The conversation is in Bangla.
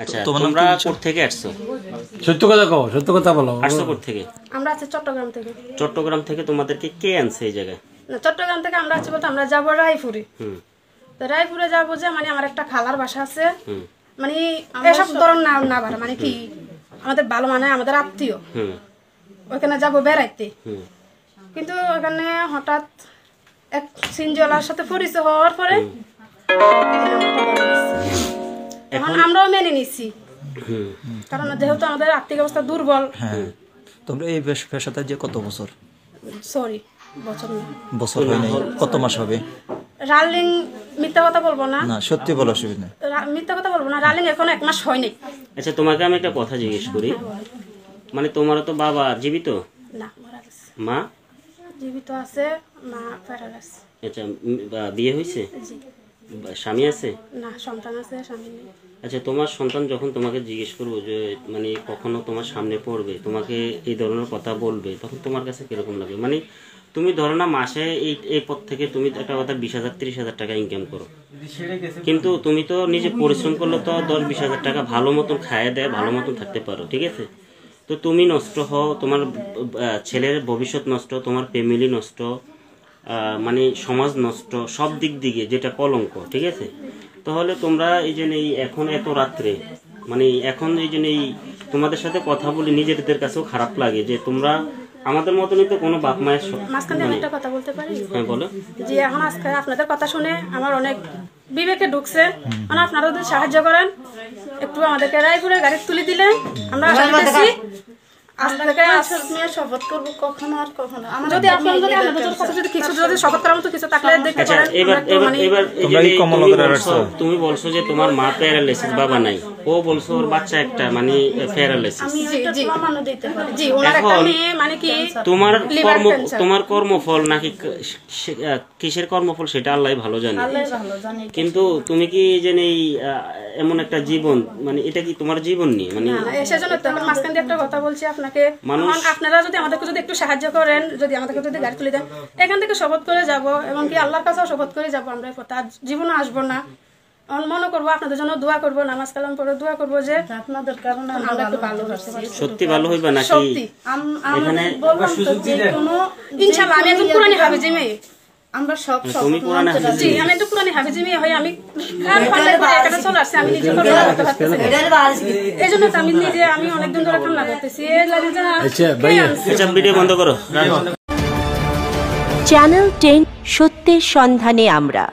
আচ্ছা তোমরা কোথা থেকে আসছো? সত্য কথা কও, সত্য কথা বলো। আসছো কোথা থেকে? আমরা আছি চট্টগ্রাম থেকে। চট্টগ্রাম থেকে তোমাদেরকে কে আনছে এই জায়গায়? না, চট্টগ্রাম থেকে আমরা আছি বলতে আমরা যাব রায়পুরে। তো রায়পুরে যাবো যে মানে আমার একটা খালার বাসা আছে, মানে এসব ধরুন না না বাড়া মানে কি আমাদের ভালো মানে আমাদের আত্মীয়, ওইখানে যাব বেড়াইতে। কিন্তু ওখানে হঠাৎ এক সিনজলার সাথে পরিচয় হওয়ার পরে এখন আমরাও মেনে নিচ্ছি, কারণ যেহেতু আমাদের আর্থিক অবস্থা দুর্বল। তোমরা এই পেশাতে যে কত বছর? সরি বছর না, বছর হয় নাই, কত মাস হবে? রালিং মিথ্যা কথা বলবো না, না সত্যি বলো, অসুবিধা নেই, মিথ্যা কথা বলবো না। রালিং এখন 1 মাস হয় নাই। আচ্ছা তোমাকে আমি একটা কথা জিজ্ঞেস করি, মানে তোমারও তো বাবা জীবিত না, মারা গেছে। মা জীবিত আছে, মা মারা গেছে। আচ্ছা বিয়ে হয়েছে? জি। স্বামী আছে? না, সন্তান আছে, স্বামী নেই। আচ্ছা তোমার সন্তান যখন তোমাকে জিজ্ঞেস করবো যে মানে কখনো তোমার সামনে পড়বে, তোমাকে এই ধরনের কথা বলবে, তখন তোমার কাছে কিরকম লাগে? মানে তুমি ধরো না মাসে এই পথ থেকে তুমি একটা কথা 20,000 30,000 টাকা ইনকাম করো, কিন্তু তুমি তো নিজে পরিশ্রম করলে তো 10-20,000 টাকা ভালো মতন খাইয়ে দেয়, ভালো মতন থাকতে পারো, ঠিক আছে? তো তুমি নষ্ট হও, তোমার ছেলের ভবিষ্যৎ নষ্ট, তোমার ফ্যামিলি নষ্ট, মানে সমাজ নষ্ট, সব দিক দিকে যেটা কলঙ্ক, ঠিক আছে? তাহলে তোমরা এই যে এখন এত রাত্রে মানে এখন এই যে তোমাদের সাথে কথা বলি নিজেদের কাছেও খারাপ লাগে যে তোমরা আমাদের মতনই তো কোনো বাপ মায়ের। মাঝখানে আমি একটা কথা বলতে পারি? হ্যাঁ বলো। যে এখন আজকে আপনাদের কথা শুনে আমার অনেক বিবেকে ঢুকছে, মানে আপনারা যদি সাহায্য করেন, একটু আমাদেরকে রায়পুরে গাড়ি তুলে দিলেন, আমরা আশা করতেছি শপথ করবো কখনো আর কখনো। যদি আপনাদের যদি কিছু যদি শপথ করার মতো কিছু থাকলে দেখতে পারেন। তুমি বলছো যে তোমার মা প্যারালাইসিস, বাবা নাই, ও বলছো ওর বাচ্চা একটা মানে প্যারালাইসিস। তোমার কর্মফল নাকি কিসের কর্মফল সেটা আল্লাহ ভালো জানে, কিন্তু তুমি কি জানি এমন একটা জীবন, মানে এটা কি তোমার জীবন নিয়ে মানে সেজন্য তো মাঝখান দিয়ে একটা কথা বলছি আপনাকে, আপনারা যদি আমাদেরকে যদি একটু সাহায্য করেন, যদি আমাদেরকে যদি গাড়ি তুলে দেন, এখান থেকে শপথ করে যাব, এবং কি আল্লাহর কাছেও শপথ করে যাব, আমরা কথা জীবনে আসবো না। মনে করবো আপনাদের জন্য দোয়া করবো, নামাজ কালাম পড়ে দোয়া করবো যে আপনাদের কারণে আমরা একটু ভালো হতে পারি। সত্যি ভালো হইবা নাকি? সত্যি এখানে বললাম তো যে কোনো ইনশাআল্লাহ আমি একজন কুরআনি হাফেজি মেয়ে, আমরা সব তুমি কুরআনি হাফেজি? জি, আমি একটু কুরআনি হাফেজি মেয়ে হই, আমি খান পালে করে এখানে চলে আসছি, আমি নিজে করে করতে পারতেছি। এইজন্য তো আমি নিজে আমি অনেক দিন ধরে কান্না করতেছি, এই লাগে যে আচ্ছা ভিডিও বন্ধ করো। চ্যানেল 10 সত্যের সন্ধানে আমরা।